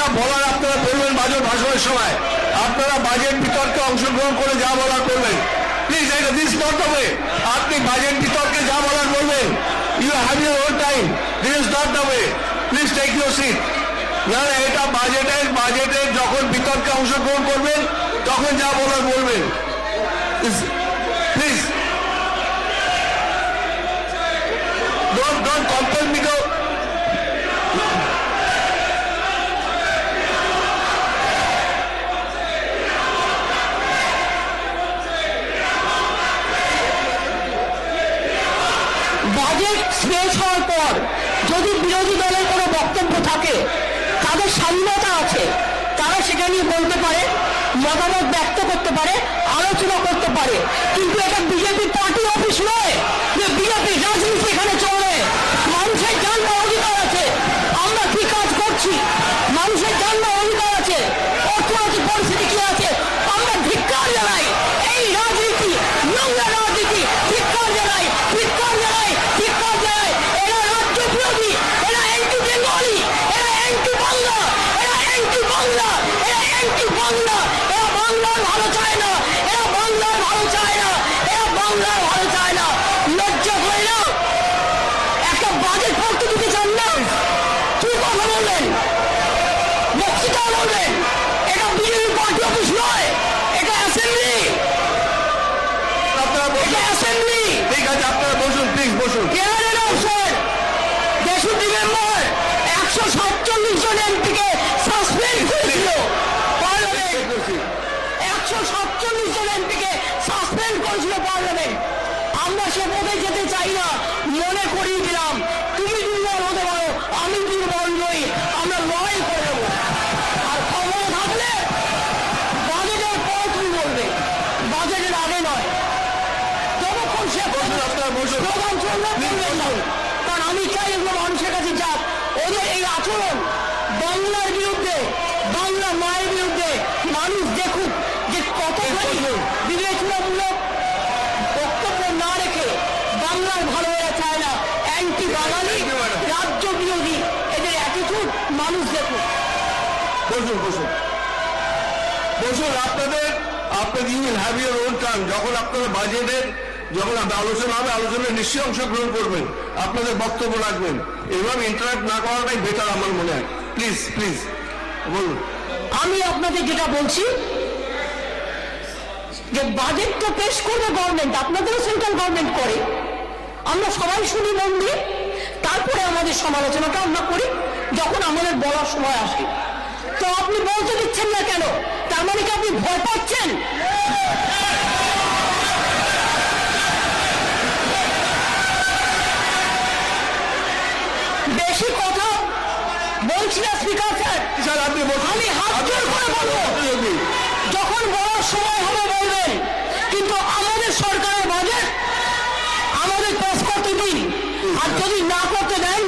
যা বলার আপনারা বলবেন বাজেট ভাষণের সময়। আপনারা বাজেট বিতর্কে অংশগ্রহণ করে যা বলার করবেন। প্লিজ এটা দিস নট দ্য ওয়ে। আপনি বাজেট বিতর্কে যা বলার বলবেন। You have your own time. This is not the way. Please take your seat. না না, এটা বাজেটের যখন বিতর্কে অংশগ্রহণ করবেন তখন যা বলার বলবেন। Please don't compel me to. Budget শেষ হওয়ার পর যদি বিরোধী দলের কোনো বক্তব্য থাকে, তাদের স্বাধীনতা আছে, তারা সেটা নিয়ে বলতে পারে, মতামত ব্যক্ত করতে পারে, আলোচনা করতে পারে। কিন্তু এটা বিজেপি পার্টি অফিস নয় যে বিজেপি রাজনীতি এখানে চলে। মানুষের জানবার অধিকার আছে আমরা কি কাজ করছি, মানুষের জানবার অধিকার আছে অর্থনৈতিক পরিস্থিতি কি আছে। আমরা ধিক্কার জানাই এই রাজনীতি, নোংরা রাজনীতি, ধিক্কার জানাই, ধিক্কার জানাই, ধিক্কার জানাই। এরা রাজ্য বিরোধী, এরা অ্যান্টি বেঙ্গলি, এরা অ্যান্টি বাংলা, এরা অ্যান্টি বাংলা, এরা অ্যান্টি বাংলা। এরা বাংলার ভালো চায় না, এরা বাংলার ভালো চায় না, এরা বাংলার ভালো চায় না। লজ্জা করে না? একটা বাজেট পড়তে দিতে চান না? কি কথা বলবেন? বক্তৃতা বলবেন? এটা বিজেপি পার্টি অফিস নয়, এটা অ্যাসেম্বলি, এটা অ্যাসেম্বলি। ঠিক আছে, আপনারা বসুন, প্লিজ বসুন। দেশুটি মেম্বার 147 জন এমপিকে সাসপেন্ড করেছিল পার্লামেন্ট, 147 জন এমপিকে সাসপেন্ড করেছিল পার্লামেন্ট। আমরা সে পথে যেতে চাই না, মনে করিয়ে দিলাম। তুমি দুর্বল হতে পারো, আমি দুর্বল নই, আমরা লড়াই করে দেবো। আর ক্ষমতা থাকলে বাজেটের পর তুমি বলবে, বাজেটের আগে নয়। যতক্ষণ সে প্রধান চলবে বলবেন না, কারণ আমি চাই এগুলো মানুষের কাছে যাক। ওদের এই আচরণ বাংলার বিরুদ্ধে, বাংলা মায়ের বিরুদ্ধে মানুষ দেখুক যে কতখানি বিবেচনামূলক বক্তব্য না রেখে বাংলার ভালো এরা চায় না, অ্যান্টি বাঙালি, রাজ্য বিরোধী এদের অ্যাটিটিউড মানুষ দেখুক। বসুন বসুন বসুন। আপনাদের you will have your own turn. যখন আপনারা বাজেটের যখন আলোচনা হবে, আলোচনায় নিশ্চয়ই অংশগ্রহণ করবেন, আপনাদের বক্তব্য রাখবেন। এভাবে ইন্টারাপ্ট না করাটাই বেটার আমার মনে হয়। প্লিজ প্লিজ বলুন। আমি আপনাদের যেটা বলছি যে বাজেট তো পেশ করবে গভর্নমেন্ট, আপনাদেরও সেন্ট্রাল গভর্নমেন্ট করে, আমরা সবাই শুনি মন দিয়ে, তারপরে আমাদের সমালোচনাটা আমরা করি যখন আমাদের বলার সময় আসে। তো আপনি বলতে দিচ্ছেন না কেন? তার মানে কি আপনি ভয় পাচ্ছেন? বেশি কথা বলছি না স্পিকার স্যার, আপনি আমি হাত জোর করে বলবো, যখন বলার সময় হবে বলবেন। কিন্তু আমাদের সরকারের বাজেট আমাদের পাস করতে দিন, আর যদি না করতে দেন